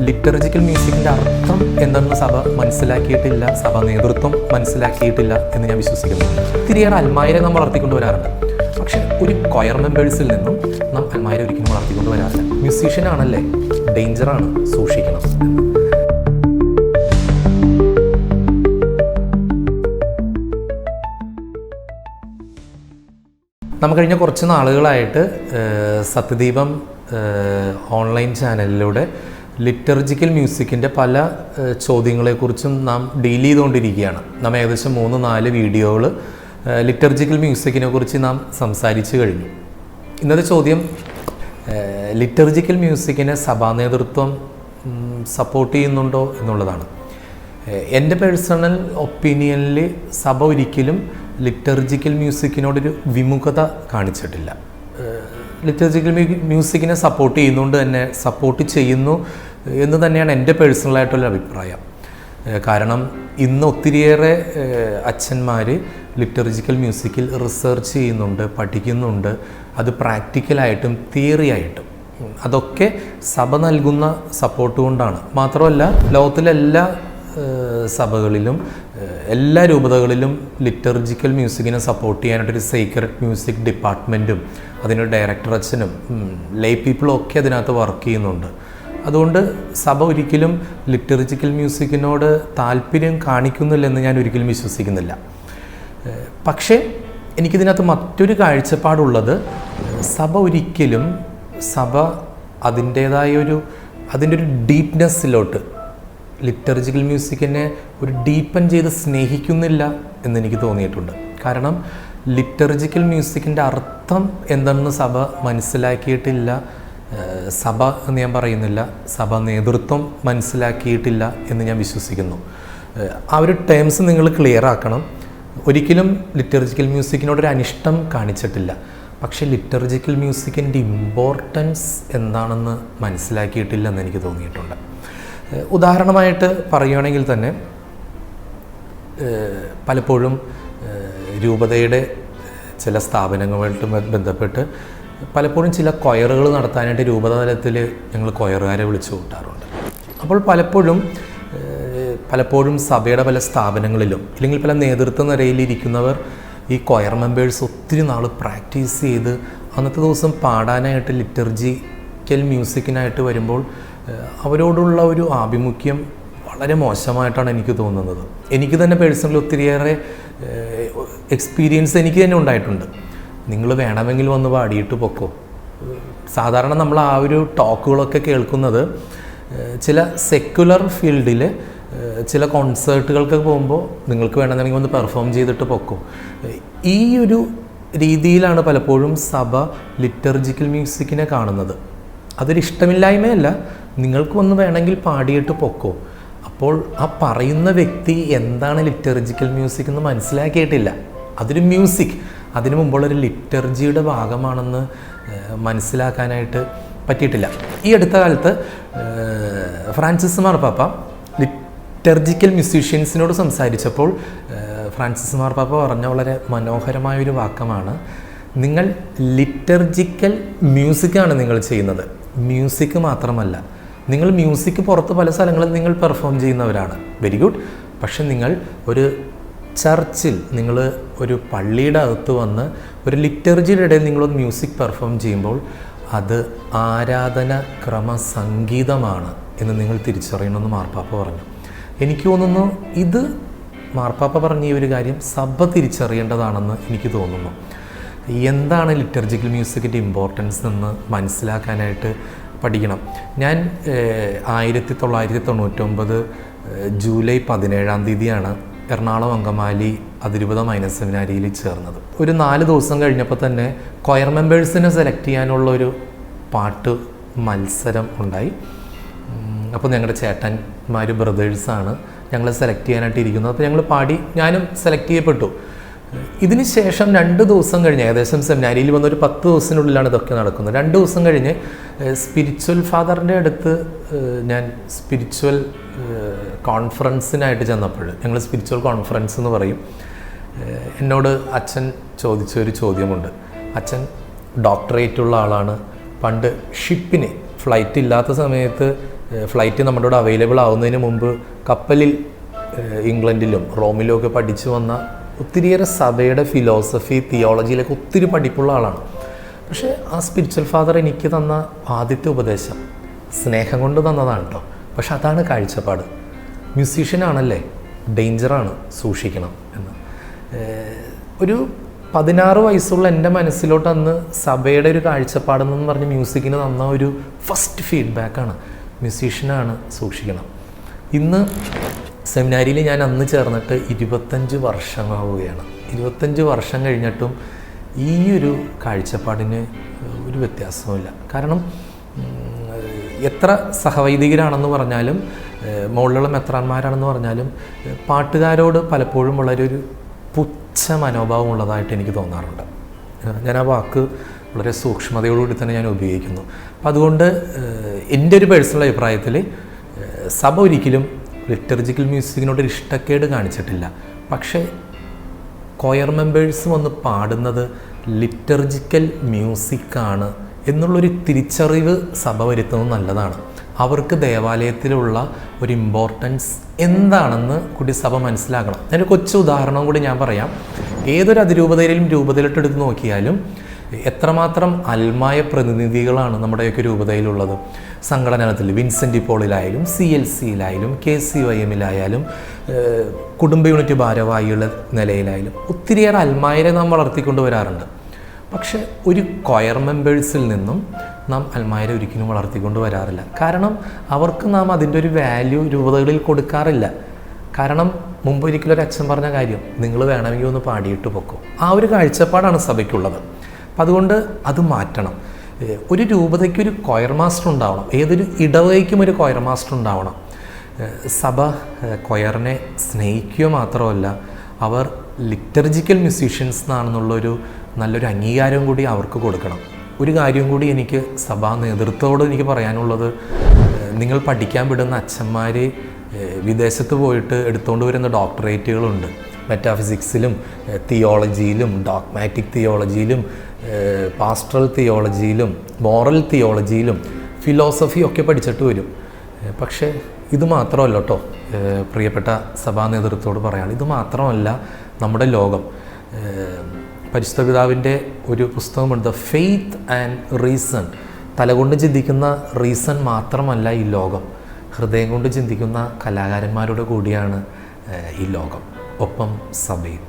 Liturgical മ്യൂസിക്കിൻ്റെ അർത്ഥം എന്തെന്ന് സഭ മനസ്സിലാക്കിയിട്ടില്ല, സഭ നേതൃത്വം മനസ്സിലാക്കിയിട്ടില്ല എന്ന് ഞാൻ വിശ്വസിക്കുന്നു. ഒത്തിരിയേറെ അൽമായരെ നാം വളർത്തിക്കൊണ്ട് വരാറുണ്ട്. പക്ഷേ ഒരു കൊയർ മെമ്പേഴ്സിൽ നിന്നും നാം അൽമായരെ ഒരിക്കലും വളർത്തിക്കൊണ്ട് വരാറില്ല. മ്യൂസീഷ്യനാണല്ലേ, ഡേഞ്ചറാണ്, സൂക്ഷിക്കണം. നമ്മൾ കഴിഞ്ഞ കുറച്ച് നാളുകളായിട്ട് സത്യദീപം ഓൺലൈൻ ചാനലിലൂടെ ലിറ്റർജിക്കൽ മ്യൂസിക്കിൻ്റെ പല ചോദ്യങ്ങളെക്കുറിച്ചും നാം ഡീൽ ചെയ്തുകൊണ്ടിരിക്കുകയാണ്. നാം ഏകദേശം 3-4 വീഡിയോകൾ ലിറ്റർജിക്കൽ മ്യൂസിക്കിനെ കുറിച്ച് നാം സംസാരിച്ചു കഴിഞ്ഞു. ഇന്നത്തെ ചോദ്യം ലിറ്റർജിക്കൽ മ്യൂസിക്കിനെ സഭാ നേതൃത്വം സപ്പോർട്ട് ചെയ്യുന്നുണ്ടോ എന്നുള്ളതാണ്. എൻ്റെ പേഴ്സണൽ ഒപ്പീനിയനിൽ സഭ ഒരിക്കലും ലിറ്റർജിക്കൽ മ്യൂസിക്കിനോടൊരു വിമുഖത കാണിച്ചിട്ടില്ല. ലിറ്റർജിക്കൽ മ്യൂസിക്കിനെ സപ്പോർട്ട് ചെയ്യുന്നുകൊണ്ട് തന്നെ സപ്പോർട്ട് ചെയ്യുന്നു എന്ന് തന്നെയാണ് എൻ്റെ പേഴ്സണലായിട്ടുള്ള അഭിപ്രായം. കാരണം ഇന്ന് ഒത്തിരിയേറെ അച്ഛന്മാർ ലിറ്റർജിക്കൽ മ്യൂസിക്കിൽ റിസർച്ച് ചെയ്യുന്നുണ്ട്, പഠിക്കുന്നുണ്ട്. അത് പ്രാക്ടിക്കലായിട്ടും തിയറി ആയിട്ടും. അതൊക്കെ സഭ നൽകുന്ന സപ്പോർട്ട് കൊണ്ടാണ്. മാത്രമല്ല, ലോകത്തിലെല്ലാ സഭകളിലും എല്ലാ രൂപതകളിലും ലിറ്റർജിക്കൽ മ്യൂസിക്കിനെ സപ്പോർട്ട് ചെയ്യാനായിട്ടൊരു സീക്രട്ട് മ്യൂസിക് ഡിപ്പാർട്ട്മെൻറ്റും അതിനൊരു ഡയറക്ടർ അച്ഛനും ലേ പീപ്പിളും ഒക്കെ അതിനകത്ത് വർക്ക് ചെയ്യുന്നുണ്ട്. അതുകൊണ്ട് സഭ ഒരിക്കലും ലിറ്റർജിക്കൽ മ്യൂസിക്കിനോട് താല്പര്യം കാണിക്കുന്നില്ലെന്ന് ഞാൻ ഒരിക്കലും വിശ്വസിക്കുന്നില്ല. പക്ഷേ എനിക്കിതിനകത്ത് മറ്റൊരു കാഴ്ചപ്പാടുള്ളത്, സഭ അതിൻ്റെ ഒരു ഡീപ്നെസ്സിലോട്ട് ലിറ്റർജിക്കൽ മ്യൂസിക്കിനെ ഒരു ഡീപ്പൻ ചെയ്ത് സ്നേഹിക്കുന്നില്ല എന്നെനിക്ക് തോന്നിയിട്ടുണ്ട്. കാരണം ലിറ്റർജിക്കൽ മ്യൂസിക്കിൻ്റെ അർത്ഥം എന്തെന്ന് സഭ മനസ്സിലാക്കിയിട്ടില്ല. സഭ എന്ന് ഞാൻ പറയുന്നില്ല, സഭ നേതൃത്വം മനസ്സിലാക്കിയിട്ടില്ല എന്ന് ഞാൻ വിശ്വസിക്കുന്നു. ആ ഒരു ടേംസ് നിങ്ങൾ ക്ലിയർ ആക്കണം. ഒരിക്കലും ലിറ്റർജിക്കൽ മ്യൂസിക്കിനോടൊരു അനിഷ്ടം കാണിച്ചിട്ടില്ല. പക്ഷേ ലിറ്റർജിക്കൽ മ്യൂസിക്കിൻ്റെ ഇമ്പോർട്ടൻസ് എന്താണെന്ന് മനസ്സിലാക്കിയിട്ടില്ല എന്ന് എനിക്ക് തോന്നിയിട്ടുണ്ട്. ഉദാഹരണമായിട്ട് പറയുകയാണെങ്കിൽ തന്നെ പലപ്പോഴും രൂപതയുടെ ചില സ്ഥാപനങ്ങളുമായിട്ട് ബന്ധപ്പെട്ട് പലപ്പോഴും ചില കൊയറുകൾ നടത്താനായിട്ട് രൂപത തലത്തിൽ ഞങ്ങൾ കൊയറുകാരെ വിളിച്ചു കൂട്ടാറുണ്ട്. അപ്പോൾ പലപ്പോഴും സഭയുടെ പല സ്ഥാപനങ്ങളിലും അല്ലെങ്കിൽ പല നേതൃത്വ നിരയിലിരിക്കുന്നവർ ഈ കൊയർ മെമ്പേഴ്സ് ഒത്തിരി നാൾ പ്രാക്ടീസ് ചെയ്ത് അന്നത്തെ ദിവസം പാടാനായിട്ട് ലിറ്റർജിക്കൽ മ്യൂസിക്കിനായിട്ട് വരുമ്പോൾ അവരോടുള്ള ഒരു ആഭിമുഖ്യം വളരെ മോശമായിട്ടാണ് എനിക്ക് തോന്നുന്നത്. എനിക്ക് തന്നെ പേഴ്സണലി ഒത്തിരിയേറെ എക്സ്പീരിയൻസ് എനിക്ക് തന്നെ ഉണ്ടായിട്ടുണ്ട്. നിങ്ങൾ വേണമെങ്കിൽ വന്ന് പാടിയിട്ട് പൊക്കോ. സാധാരണ നമ്മൾ ആ ഒരു ടോക്കുകളൊക്കെ കേൾക്കുന്നത് ചില സെക്യുലർ ഫീൽഡിൽ ചില കോൺസേർട്ടുകൾക്ക് പോകുമ്പോൾ നിങ്ങൾക്ക് വേണമെന്നുണ്ടെങ്കിൽ ഒന്ന് പെർഫോം ചെയ്തിട്ട് പൊക്കോ. ഈ ഒരു രീതിയിലാണ് പലപ്പോഴും സഭ ലിറ്റർജിക്കൽ മ്യൂസിക്കിനെ കാണുന്നത്. അതൊരു ഇഷ്ടമില്ലായ്മയല്ല, നിങ്ങൾക്ക് ഒന്ന് വേണമെങ്കിൽ പാടിയിട്ട് പൊക്കോ. അപ്പോൾ ആ പറയുന്ന വ്യക്തി എന്താണ് ലിറ്റർജിക്കൽ മ്യൂസിക് എന്ന് മനസ്സിലാക്കിയിട്ടില്ല. അതൊരു മ്യൂസിക്, അതിനു മുമ്പുള്ളൊരു ലിറ്റർജിയുടെ ഭാഗമാണെന്ന് മനസ്സിലാക്കാനായിട്ട് പറ്റിയിട്ടില്ല. ഈ അടുത്ത കാലത്ത് ഫ്രാൻസിസ് മാർപ്പാപ്പ ലിറ്റർജിക്കൽ മ്യൂസീഷ്യൻസിനോട് സംസാരിച്ചപ്പോൾ ഫ്രാൻസിസ് മാർപ്പാപ്പ പറഞ്ഞ വളരെ മനോഹരമായൊരു വാക്കമാണ്, നിങ്ങൾ ലിറ്റർജിക്കൽ മ്യൂസിക്കാണ് നിങ്ങൾ ചെയ്യുന്നത്, മ്യൂസിക് മാത്രമല്ല. നിങ്ങൾ മ്യൂസിക് പുറത്ത് പല സ്ഥലങ്ങളിൽ നിങ്ങൾ പെർഫോം ചെയ്യുന്നവരാണ്, വെരി ഗുഡ്. പക്ഷെ നിങ്ങൾ ഒരു ചർച്ചിൽ, നിങ്ങൾ ഒരു പള്ളിയുടെ അകത്ത് വന്ന് ഒരു ലിറ്റർജിയുടെ ഇടയിൽ നിങ്ങളൊരു മ്യൂസിക് പെർഫോം ചെയ്യുമ്പോൾ അത് ആരാധന ക്രമ സംഗീതമാണ് എന്ന് നിങ്ങൾ തിരിച്ചറിയണമെന്ന് മാർപ്പാപ്പ പറഞ്ഞു. എനിക്ക് തോന്നുന്നു ഇത് മാർപ്പാപ്പ പറഞ്ഞ ഈ ഒരു കാര്യം സഭ തിരിച്ചറിയേണ്ടതാണെന്ന് എനിക്ക് തോന്നുന്നു. എന്താണ് ലിറ്റർജിക്കൽ മ്യൂസിക്കിൻ്റെ ഇമ്പോർട്ടൻസ് എന്ന് മനസ്സിലാക്കാനായിട്ട് പഠിക്കണം. ഞാൻ 1999 ജൂലൈ 17 എറണാകുളം അങ്കമാലി അതിരൂപത മൈനർ സെമിനാരിയിൽ ചേർന്നത്. ഒരു 4 ദിവസം കഴിഞ്ഞപ്പോൾ തന്നെ കൊയർ മെമ്പേഴ്സിനെ സെലക്ട് ചെയ്യാനുള്ള ഒരു പാട്ട് മത്സരം ഉണ്ടായി. അപ്പോൾ ഞങ്ങളുടെ ചേട്ടന്മാർ ബ്രദേഴ്സാണ് ഞങ്ങളെ സെലക്ട് ചെയ്യാനായിട്ട് ഇരിക്കുന്നത്. അപ്പോൾ ഞങ്ങൾ പാടി, ഞാനും സെലക്ട് ചെയ്യപ്പെട്ടു. ഇതിന് ശേഷം 2 ദിവസം കഴിഞ്ഞ്, ഏകദേശം സെമിനാരിയിൽ വന്ന ഒരു 10 ദിവസത്തിനുള്ളിലാണ് ഇതൊക്കെ നടക്കുന്നത്. 2 ദിവസം കഴിഞ്ഞ് സ്പിരിച്വൽ ഫാദറിൻ്റെ അടുത്ത് ഞാൻ സ്പിരിച്വൽ കോൺഫറൻസിനായിട്ട് ചെന്നപ്പോൾ, ഞങ്ങൾ സ്പിരിച്വൽ കോൺഫറൻസ് എന്ന് പറയും, എന്നോട് അച്ഛൻ ചോദിച്ചൊരു ചോദ്യമുണ്ട്. അച്ഛൻ ഡോക്ടറേറ്റുള്ള ആളാണ്. പണ്ട് ഷിപ്പിന് ഫ്ലൈറ്റ് ഇല്ലാത്ത സമയത്ത് ഫ്ലൈറ്റ് നമ്മുടെ ഇവിടെ അവൈലബിൾ ആവുന്നതിന് മുമ്പ് കപ്പലിൽ ഇംഗ്ലണ്ടിലും റോമിലും ഒക്കെ പഠിച്ചു വന്ന ഒത്തിരിയേറെ സഭയുടെ ഫിലോസഫി തിയോളജിയിലൊക്കെ ഒത്തിരി പഠിപ്പുള്ള ആളാണ്. പക്ഷേ ആ സ്പിരിച്വൽ ഫാദർ എനിക്ക് തന്ന ആദ്യത്തെ ഉപദേശം സ്നേഹം കൊണ്ട് തന്നതാണ് കേട്ടോ. പക്ഷെ അതാണ് കാഴ്ചപ്പാട്. മ്യൂസീഷ്യനാണല്ലേ, ഡേഞ്ചറാണ്, സൂക്ഷിക്കണം എന്ന്. ഒരു 16 വയസ്സുള്ള എൻ്റെ മനസ്സിലോട്ട് അന്ന് സഭയുടെ ഒരു കാഴ്ചപ്പാടെന്ന് പറഞ്ഞ് മ്യൂസിക്കിന് തന്ന ഒരു ഫസ്റ്റ് ഫീഡ്ബാക്കാണ് മ്യൂസീഷ്യനാണ്, സൂക്ഷിക്കണം. ഇന്ന് സെമിനാരിയിൽ ഞാൻ അന്ന് ചേർന്നിട്ട് 25 വർഷമാവുകയാണ്. 25 വർഷം കഴിഞ്ഞിട്ടും ഈ ഒരു കാഴ്ചപ്പാടിന് ഒരു വ്യത്യാസവുമില്ല. കാരണം എത്ര സഹവൈദികരാണെന്ന് പറഞ്ഞാലും മുകളിലുള്ള മെത്രാന്മാരാണെന്ന് പറഞ്ഞാലും പാട്ടുകാരോട് പലപ്പോഴും വളരെ ഒരു പുച്ഛ മനോഭാവം ഉള്ളതായിട്ട് എനിക്ക് തോന്നാറുണ്ട്. ഞാൻ ആ വാക്ക് വളരെ സൂക്ഷ്മതയോടുകൂടി തന്നെ ഞാൻ ഉപയോഗിക്കുന്നു. അപ്പം അതുകൊണ്ട് എൻ്റെ ഒരു പേഴ്സണൽ അഭിപ്രായത്തിൽ സഭ ഒരിക്കലും ലിറ്റർജിക്കൽ മ്യൂസിക്കിനോടൊരു ഇഷ്ടക്കേട് കാണിച്ചിട്ടില്ല. പക്ഷേ കൊയർ മെമ്പേഴ്സ് വന്ന് പാടുന്നത് ലിറ്റർജിക്കൽ മ്യൂസിക്കാണ് എന്നുള്ളൊരു തിരിച്ചറിവ് സഭ വരുത്തുന്നത് നല്ലതാണ്. അവർക്ക് ദേവാലയത്തിലുള്ള ഒരു ഇമ്പോർട്ടൻസ് എന്താണെന്ന് കൂടി സഭ മനസ്സിലാക്കണം. ഞാനൊരു കൊച്ചു ഉദാഹരണം കൂടി ഞാൻ പറയാം. ഏതൊരു അതിരൂപതയിലും രൂപതയിലോട്ട് എടുത്ത് നോക്കിയാലും എത്രമാത്രം അൽമായ പ്രതിനിധികളാണ് നമ്മുടെയൊക്കെ രൂപതയിലുള്ളത്. സംഘടനത്തിൽ വിൻസെൻ്റ് പോളിലായാലും CLCയിലായാലും KCYMലായാലും കുടുംബ യൂണിറ്റ് ഭാരവാഹികളുടെ നിലയിലായാലും ഒത്തിരിയേറെ അൽമായരെ നാം വളർത്തിക്കൊണ്ട് വരാറുണ്ട്. പക്ഷെ ഒരു കൊയർ മെമ്പേഴ്സിൽ നിന്നും നാം അൽമായരെ ഒരിക്കലും വളർത്തിക്കൊണ്ട് വരാറില്ല. കാരണം അവർക്ക് നാം അതിൻ്റെ ഒരു വാല്യൂ രൂപതകളിൽ കൊടുക്കാറില്ല. കാരണം മുമ്പ് ഒരിക്കലും ഒരു അച്ഛൻ പറഞ്ഞ കാര്യം, നിങ്ങൾ വേണമെങ്കിൽ ഒന്ന് പാടിയിട്ട് പൊക്കോ. ആ ഒരു കാഴ്ചപ്പാടാണ് സഭയ്ക്കുള്ളത്. അപ്പം അതുകൊണ്ട് അത് മാറ്റണം. ഒരു രൂപതയ്ക്ക് ഒരു കൊയർ മാസ്റ്റർ ഉണ്ടാവണം. ഏതൊരു ഇടവകയ്ക്കും ഒരു കൊയർ മാസ്റ്റർ ഉണ്ടാവണം. സഭ കൊയറിനെ സ്നേഹിക്കുക മാത്രമല്ല, അവർ ലിറ്റർജിക്കൽ മ്യൂസീഷ്യൻസ് എന്നാണെന്നുള്ളൊരു നല്ലൊരു അംഗീകാരം കൂടി അവർക്ക് കൊടുക്കണം. ഒരു കാര്യം കൂടി എനിക്ക് സഭാ നേതൃത്വത്തോട് എനിക്ക് പറയാനുള്ളത്, നിങ്ങൾ പഠിക്കാൻ വിടുന്ന അച്ഛന്മാർ വിദേശത്ത് പോയിട്ട് എടുത്തുകൊണ്ട് വരുന്ന ഡോക്ടറേറ്റുകളുണ്ട്. മെറ്റാഫിസിക്സിലും തിയോളജിയിലും ഡോഗ്മാറ്റിക് തിയോളജിയിലും പാസ്റ്ററൽ തിയോളജിയിലും മോറൽ തിയോളജിയിലും ഫിലോസഫിയൊക്കെ പഠിച്ചിട്ട് വരും. പക്ഷേ ഇത് മാത്രമല്ല കേട്ടോ, പ്രിയപ്പെട്ട സഭാ നേതൃത്വത്തോട് പറയാണ്, ഇത് മാത്രമല്ല നമ്മുടെ ലോകം. പരിശുദ്ധ പിതാവിൻ്റെ ഒരു പുസ്തകമുണ്ട്, ഫെയ്ത്ത് ആൻഡ് റീസൺ. തലകൊണ്ട് ചിന്തിക്കുന്ന റീസൺ മാത്രമല്ല ഈ ലോകം, ഹൃദയം കൊണ്ട് ചിന്തിക്കുന്ന കലാകാരന്മാരുടെ കൂടിയാണ് ഈ ലോകം, ഒപ്പം സഭയും.